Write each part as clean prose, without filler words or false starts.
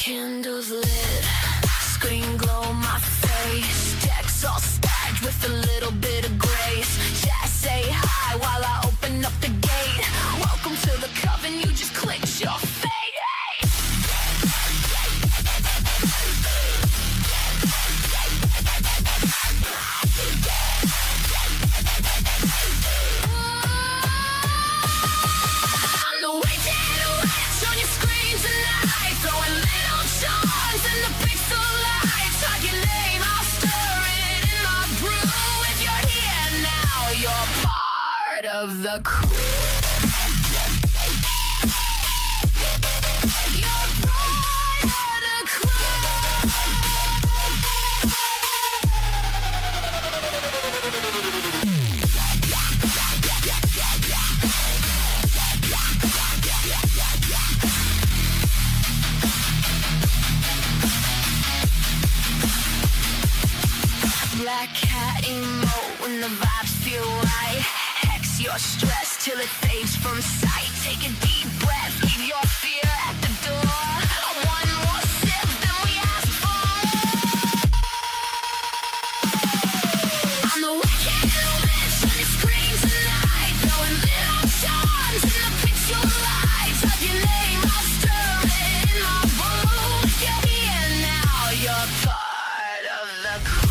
Candles lit, screen glow my face. Decks all stacked with a little bit of grace. Chat say hi while I open up the gate. Welcome to the coven, you just clicked your fate. Of the crew. You're part of the crew. Black cat emote when the vibes feel right. Your stress till it fades from sight. Take a deep breath, leave your fear at the door. One more sip than we asked for. I'm the wicked witch on your screen tonight, throwing little charms in the pixel light. Type your name, I'll stir it in my room. If you're here now, you're part of the crew.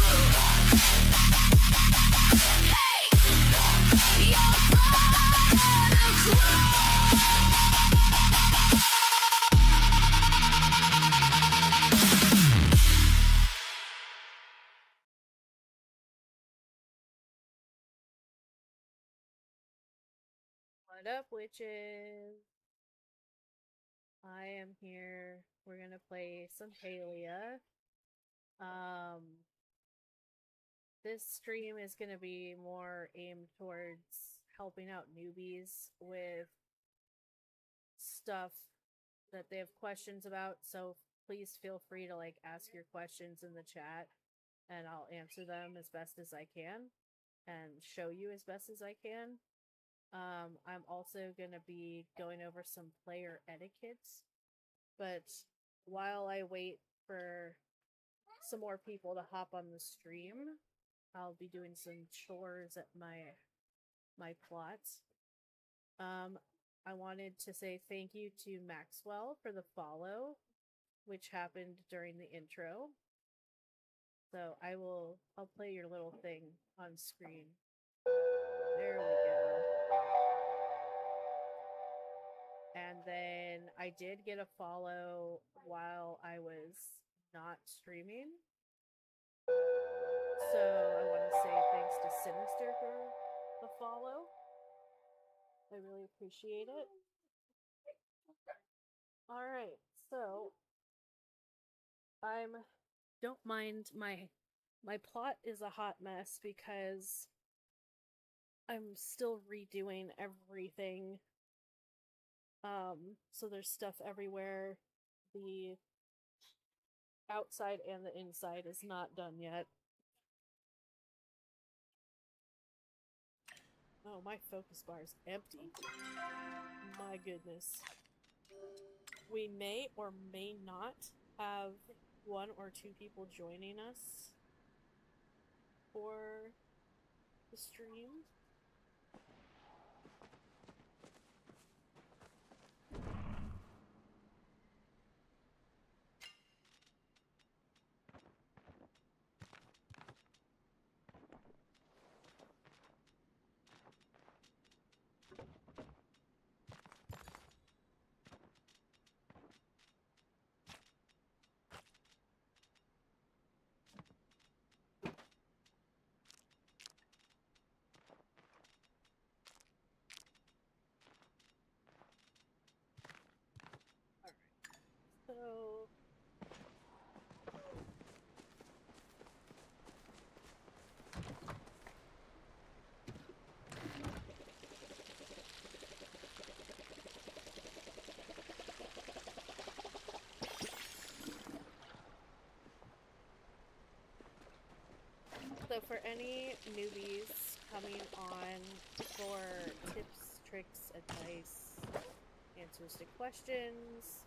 What up, witches? I am here. We're gonna play some Palia. This stream is gonna be more aimed towards helping out newbies with stuff that they have questions about, so please feel free to ask your questions in the chat and I'll answer them as best as I can and show you as best as I can. I'm also going to be going over some player etiquette, but while I wait for some more people to hop on the stream, I'll be doing some chores at my plot. I wanted to say thank you to Maxwell for the follow, which happened during the intro. So I'll play your little thing on screen. There we go. And then I did get a follow while I was not streaming. So I want to say thanks to Sinister for the follow. I really appreciate it. Alright, so don't mind my plot is a hot mess because I'm still redoing everything. So there's stuff everywhere. The outside and the inside is not done yet. Oh, my focus bar is empty. My goodness. We may or may not have 1 or 2 people joining us for the stream. So for any newbies coming on for tips, tricks, advice, answers to questions,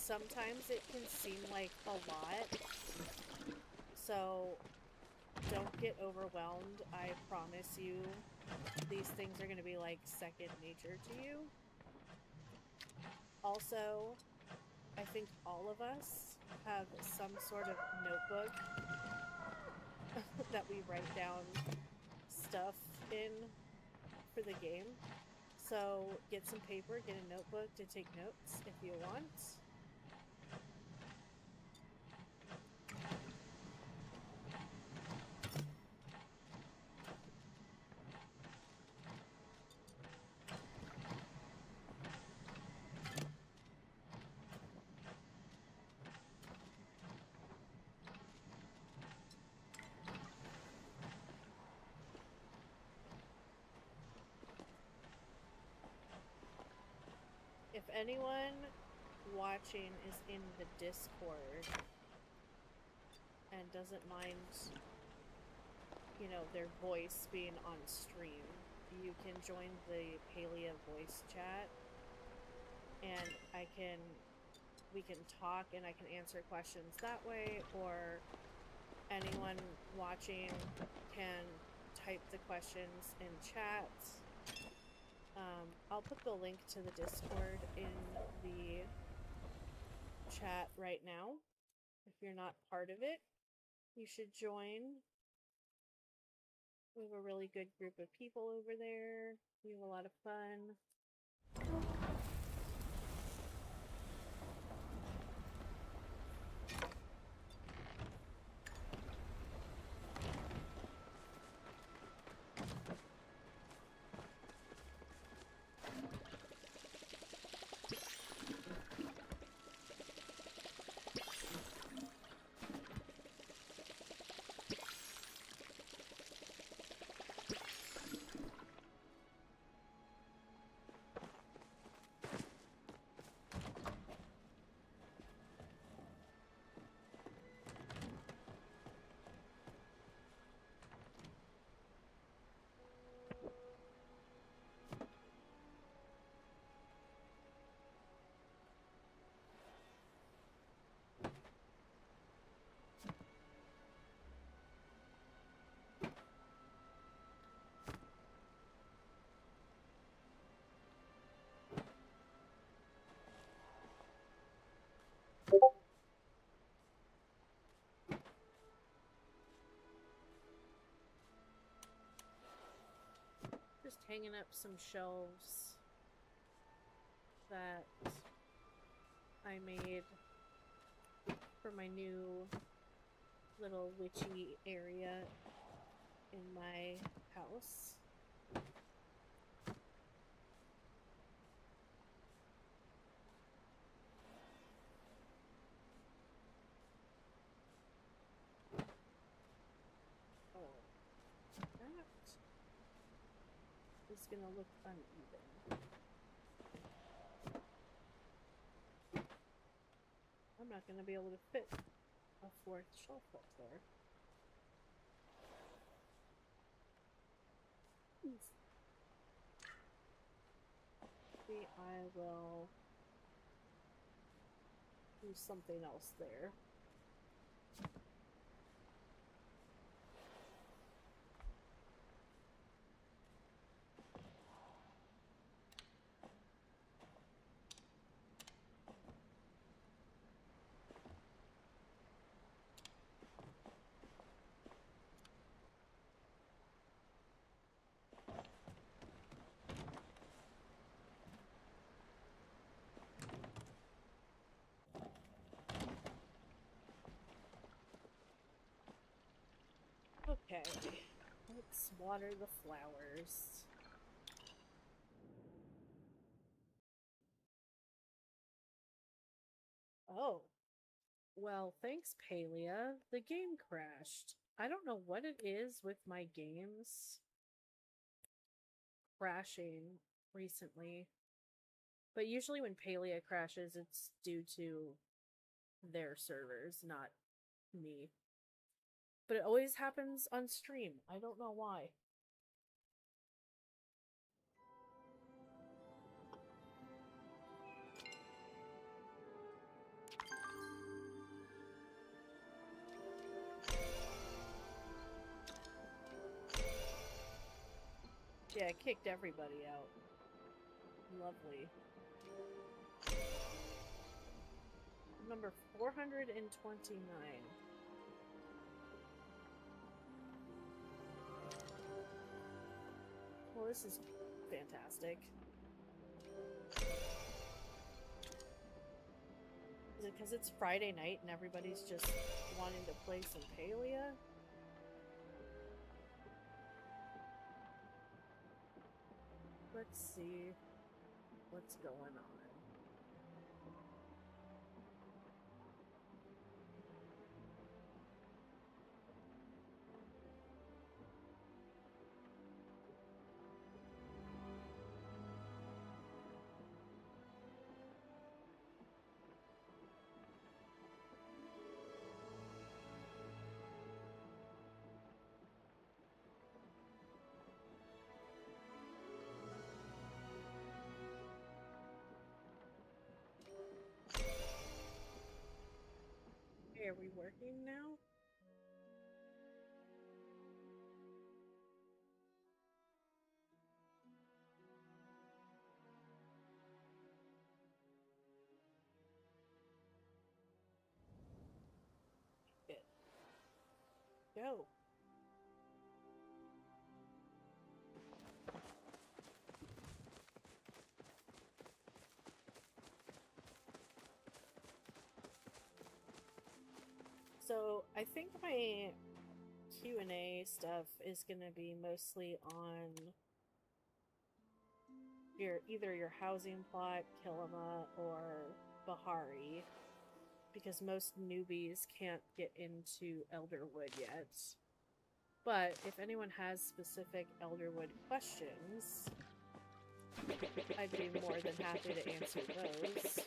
sometimes it can seem like a lot, so don't get overwhelmed. I promise you, these things are going to be like second nature to you. Also, I think all of us have some sort of notebook that we write down stuff in for the game. So get some paper, get a notebook to take notes if you want. If anyone watching is in the Discord and doesn't mind, you know, their voice being on stream, you can join the Palia voice chat and we can talk and I can answer questions that way, or anyone watching can type the questions in chat. I'll put the link to the Discord in the chat right now. If you're not part of it, you should join. We have a really good group of people over there. We have a lot of fun. Just hanging up some shelves that I made for my new little witchy area in my house. Oh, that is gonna look uneven. I'm not gonna be able to fit a fourth shelf up there. Maybe I will do something else there. Okay, let's water the flowers. Oh, well, thanks, Palia. The game crashed. I don't know what it is with my games crashing recently, but usually when Palia crashes, it's due to their servers, not me. But it always happens on stream. I don't know why. I kicked everybody out. Lovely. Number 429. Well, this is fantastic. Is it because it's Friday night and everybody's just wanting to play some Palia? Let's see what's going on. Are we working now? Good. Go. So I think my Q&A stuff is going to be mostly on either your housing plot, Kilima, or Bahari, because most newbies can't get into Elderwood yet. But if anyone has specific Elderwood questions, I'd be more than happy to answer those.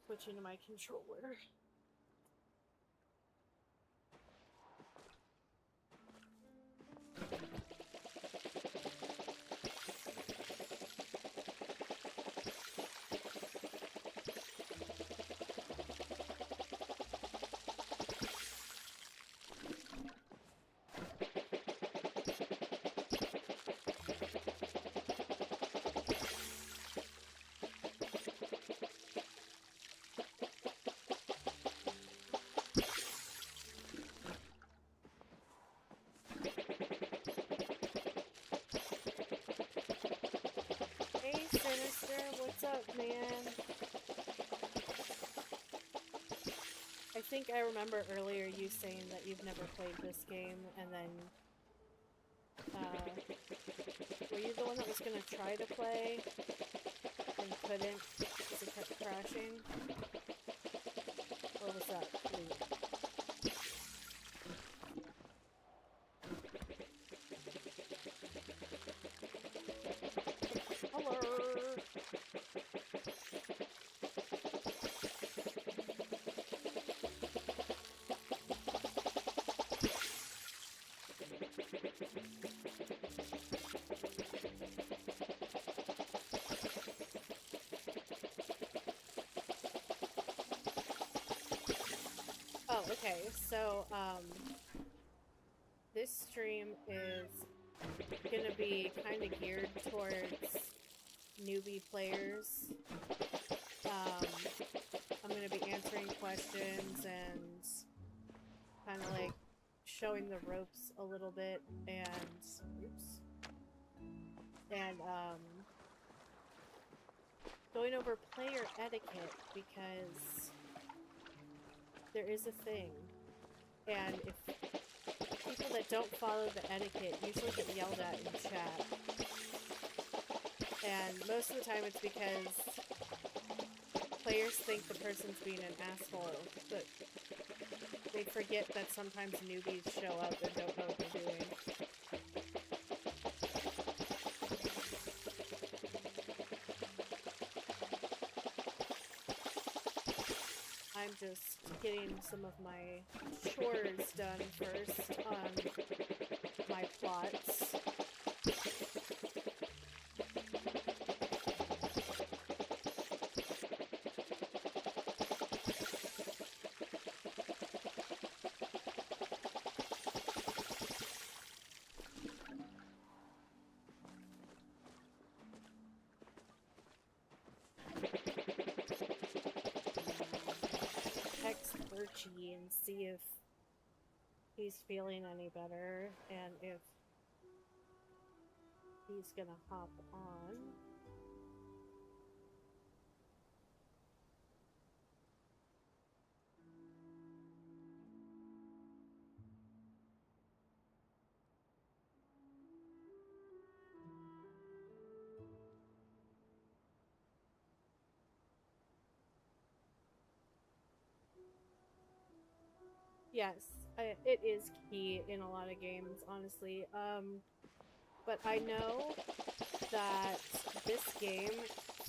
Switching to my controller. Hey Sinister, what's up, man? I think I remember earlier you saying that you've never played this game, and then were you the one that was gonna try to play and couldn't because it kept crashing? Or was that me? Hello. Oh, okay. So, this stream is gonna be kind of geared towards newbie players. I'm gonna be answering questions and kind of like showing the ropes a little bit, and oops, and going over player etiquette, because there is a thing, and if people that don't follow the etiquette usually get yelled at in chat, and most of the time it's because players think the person's being an asshole, but they forget that sometimes newbies show up and don't know what they're doing. I'm just getting some of my chores done first on my plots. Text Birchie and see if he's feeling any better and if he's gonna hop on. Yes, it is key in a lot of games, honestly. But I know that this game,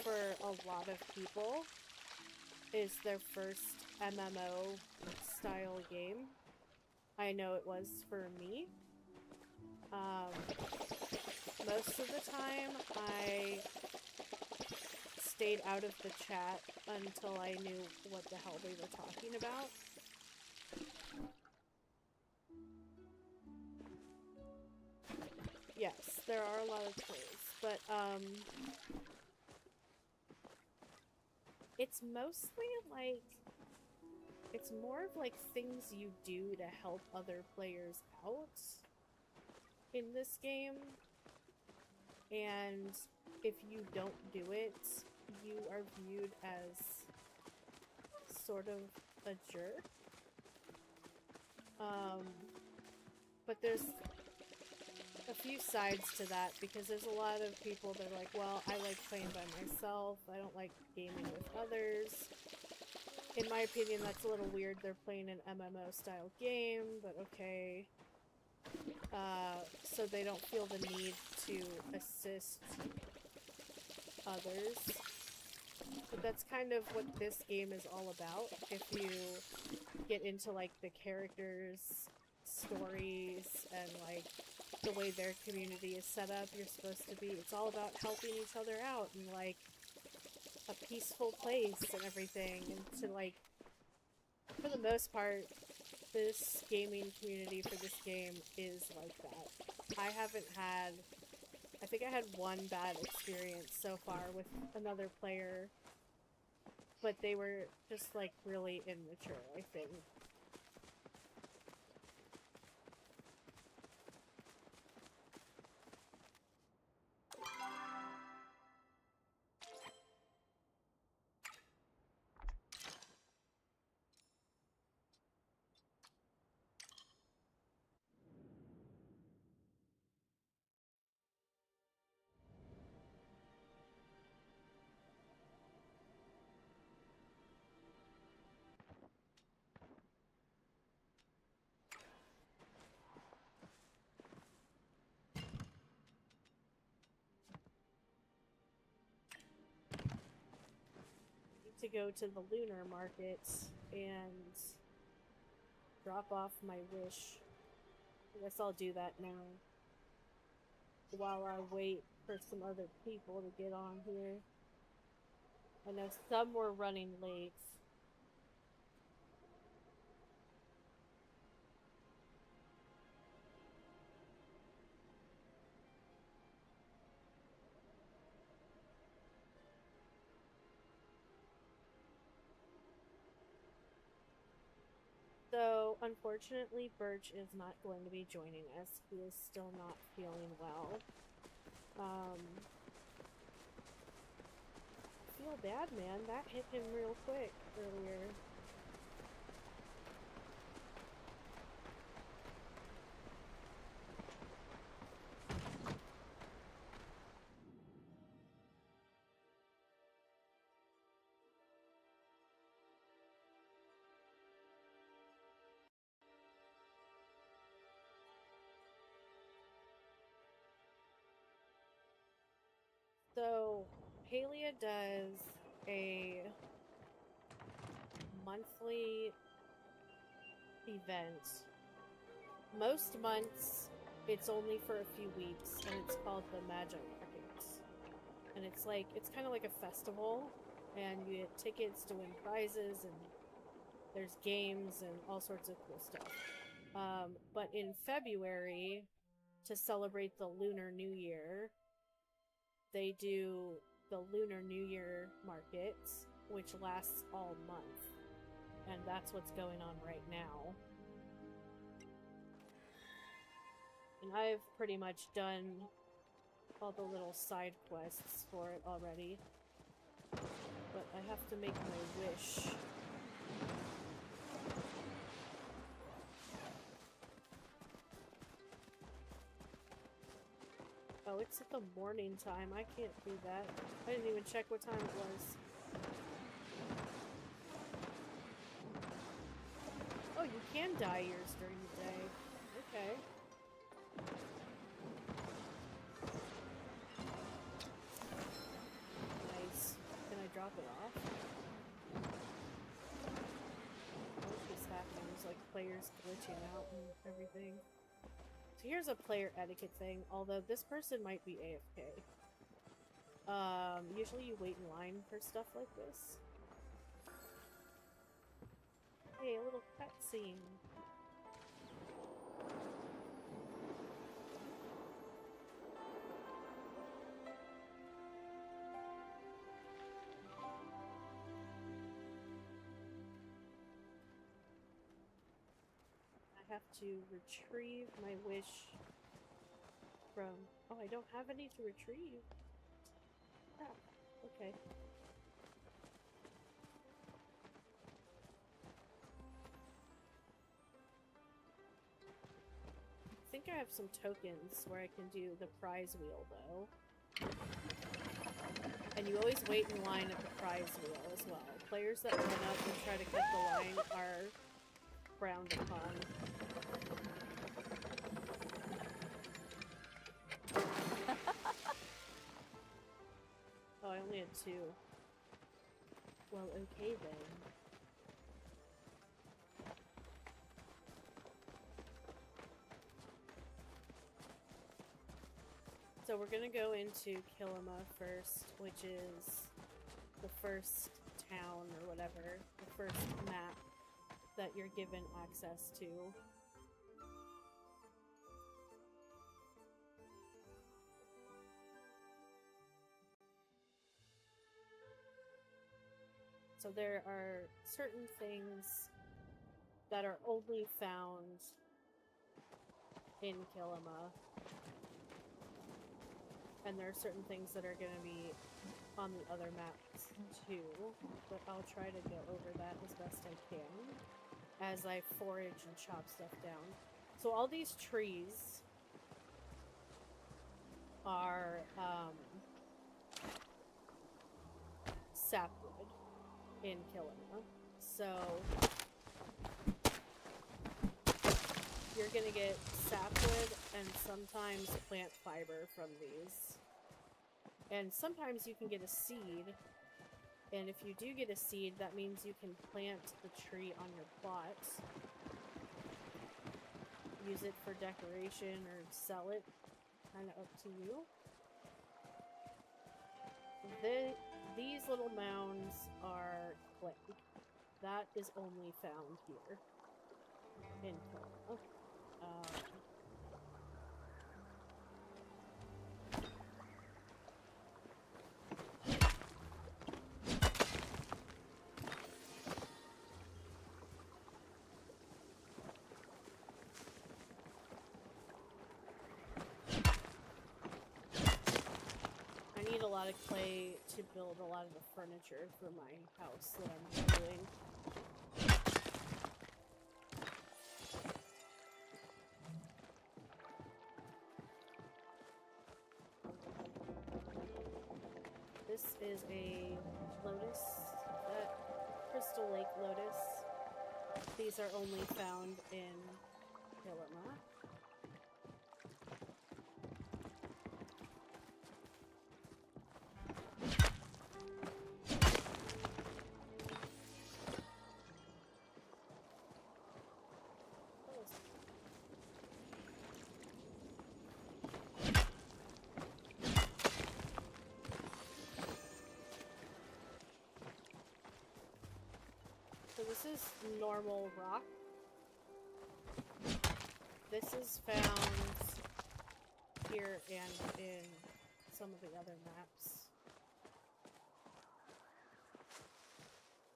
for a lot of people, is their first MMO style game. I know it was for me. Most of the time, I stayed out of the chat until I knew what the hell they were talking about. Yes, there are a lot of trolls, but, it's mostly, like, it's more of, like, things you do to help other players out in this game, and if you don't do it, you are viewed as sort of a jerk. But there's a few sides to that, because there's a lot of people that are like, well, I like playing by myself, I don't like gaming with others. In my opinion, that's a little weird. They're playing an MMO style game, but okay. So they don't feel the need to assist others. But that's kind of what this game is all about. If you get into, like, the characters' stories and, like, the way their community is set up, you're supposed to be, it's all about helping each other out and, like, a peaceful place and everything, and to, like, for the most part, this gaming community for this game is like that. I haven't had, I think I had one bad experience so far with another player, but they were just, like, really immature, I think. To go to the lunar market and drop off my wish. I guess I'll do that now, while I wait for some other people to get on here. I know some were running late. So, unfortunately, Birch is not going to be joining us. He is still not feeling well. I feel bad, man. That hit him real quick earlier. So, Halia does a monthly event. Most months, it's only for a few weeks, and it's called the Magi Markets. And it's like, it's kind of like a festival, and you get tickets to win prizes, and there's games and all sorts of cool stuff. But in February, to celebrate the Lunar New Year, they do the Lunar New Year markets, which lasts all month. And that's what's going on right now. And I've pretty much done all the little side quests for it already. But I have to make my wish. Oh, it's at the morning time. I can't do that. I didn't even check what time it was. Oh, you can dye yours during the day. Okay. Nice. Can I drop it off? What is happening? There's like players glitching out and everything. So here's a player etiquette thing, although this person might be AFK. Usually you wait in line for stuff like this. Hey, a little cutscene. I have to retrieve my wish from... Oh, I don't have any to retrieve. Crap. Okay. I think I have some tokens where I can do the prize wheel, though. And you always wait in line at the prize wheel as well. Players that run up and try to cut the line are frowned upon. Oh, I only had 2. Well, okay then. So we're gonna go into Kilima first, which is the first town or whatever, the first map that you're given access to. So there are certain things that are only found in Kilima. And there are certain things that are going to be on the other maps too, but I'll try to go over that as best I can as I forage and chop stuff down. So all these trees are sapwood in Kilima. So you're gonna get sapwood and sometimes plant fiber from these. And sometimes you can get a seed, and if you do get a seed, that means you can plant the tree on your plot. Use it for decoration or sell it, kind of up to you. These little mounds are clay. That is only found here in Collab. lot of clay to build a lot of the furniture for my house that I'm doing. This is a lotus, Crystal Lake lotus. These are only found in Kilima. So this is normal rock. This is found here and in some of the other maps.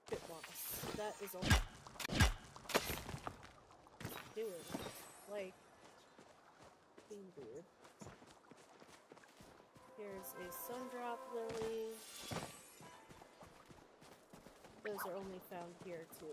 Bit moss. That is all. Doing like being weird. Here's a sundrop lily. Those are only found here too.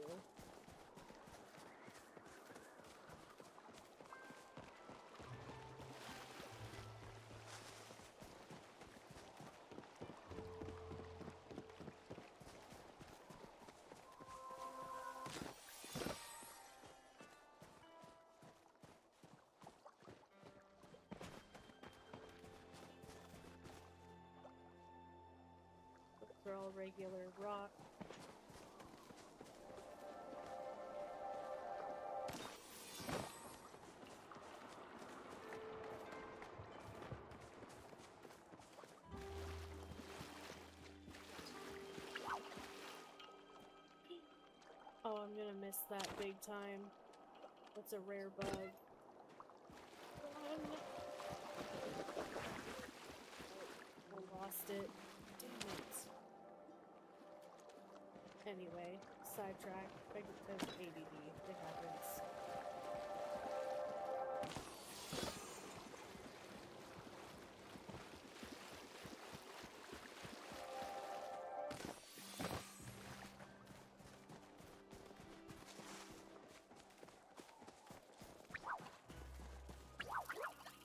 They're all regular rock. Oh, I'm gonna miss that big time. That's a rare bug. Run. I lost it. Damn it. Anyway, sidetrack. There's ADD. It happens.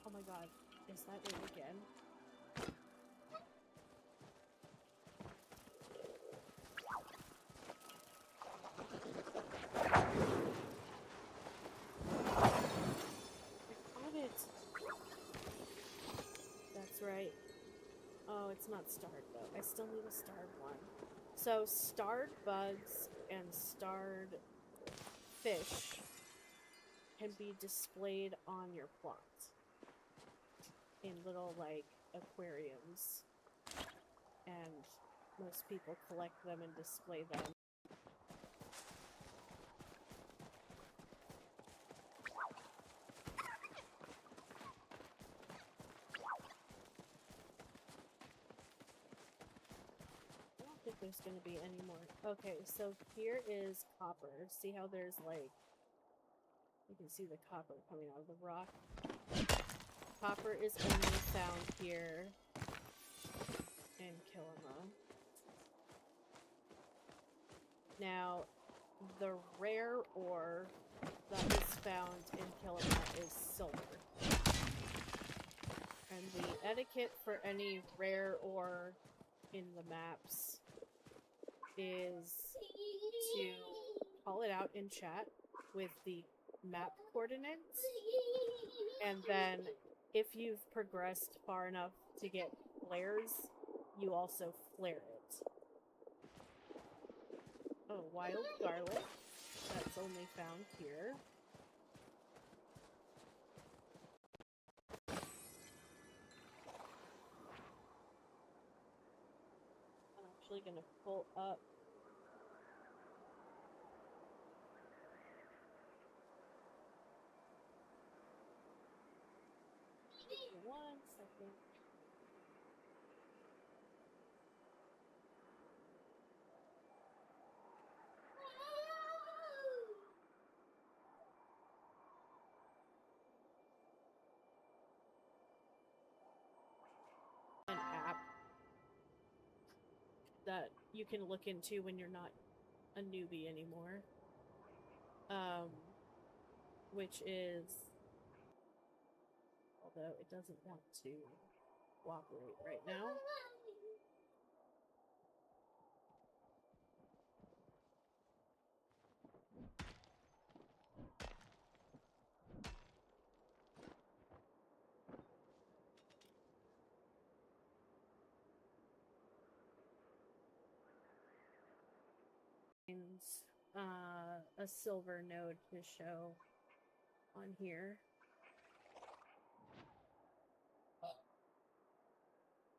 Oh my god, is that it again? I got it! That's right. Oh, it's not starred though. I still need a starred one. So, starred bugs and starred fish can be displayed on your plot in little, like, aquariums. And most people collect them and display them. I don't think there's gonna be any more. Okay, so here is copper. See how there's, like, you can see the copper coming out of the rock. Copper is only found here in Kilima. Now, the rare ore that is found in Kilima is silver. And the etiquette for any rare ore in the maps is to call it out in chat with the map coordinates, and then if you've progressed far enough to get flares, you also flare it. Oh, wild garlic. That's only found here. I'm actually gonna pull up one second. An app that you can look into when you're not a newbie anymore. Which is, although it doesn't want to cooperate right now. A silver node to show on here.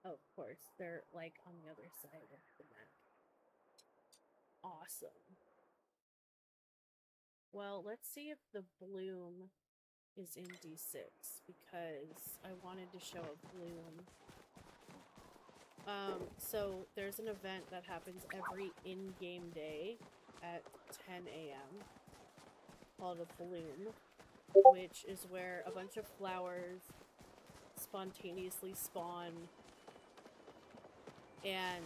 Oh, of course, they're like on the other side of the map. Awesome. Well, let's see if the bloom is in D6 because I wanted to show a bloom. So there's an event that happens every in-game day at 10 a.m. called a bloom, which is where a bunch of flowers spontaneously spawn, and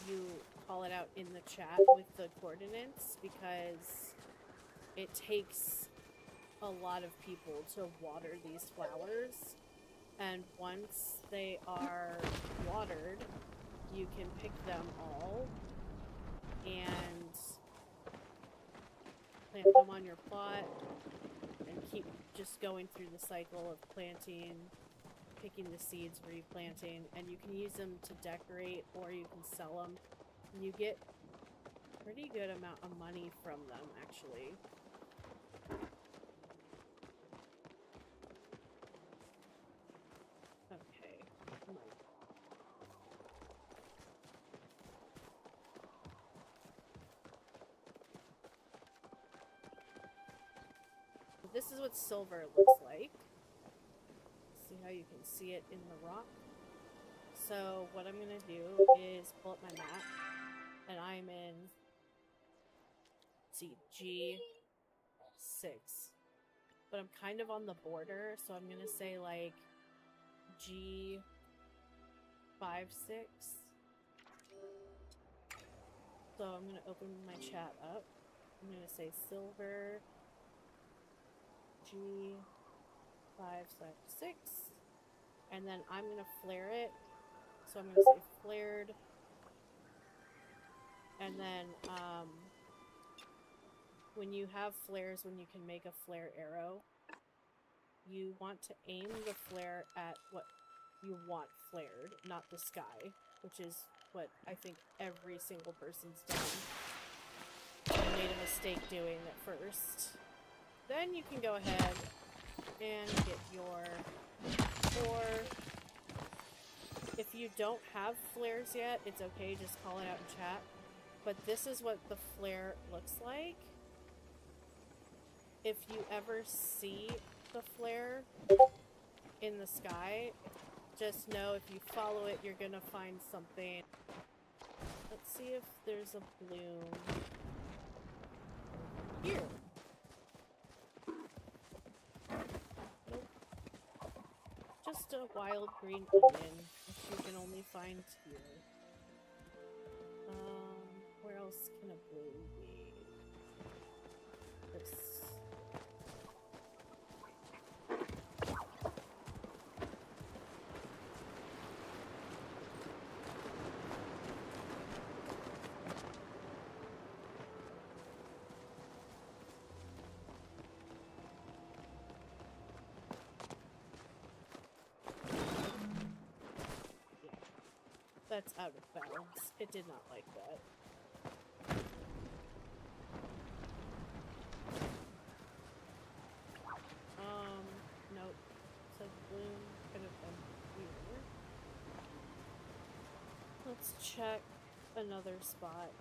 you call it out in the chat with the coordinates because it takes a lot of people to water these flowers, and once they are watered, you can pick them all and plant them on your plot and keep just going through the cycle of planting, picking the seeds, replanting, and you can use them to decorate or you can sell them. And you get a pretty good amount of money from them, actually. Okay. This is what silver looks like. See how you can see it in the rock? So what I'm gonna do is pull up my map, and I'm in, let's see, G6. But I'm kind of on the border, so I'm gonna say like G5, 6. So I'm gonna open my chat up. I'm gonna say silver G5/6, and then I'm gonna flare it. So I'm gonna say flared, and then when you have flares, when you can make a flare arrow, you want to aim the flare at what you want flared, not the sky, which is what I think every single person's done and made a mistake doing at first. Then you can go ahead and get your, or if you don't have flares yet, it's okay, just call it out in chat. But this is what the flare looks like. If you ever see the flare in the sky, just know if you follow it, you're gonna find something. Let's see if there's a bloom here. Nope. Just a wild green onion, which you can only find here. Where else can a bloom be? This. That's out of bounds. It did not like that. Nope. So bloom could have been here. Let's check another spot.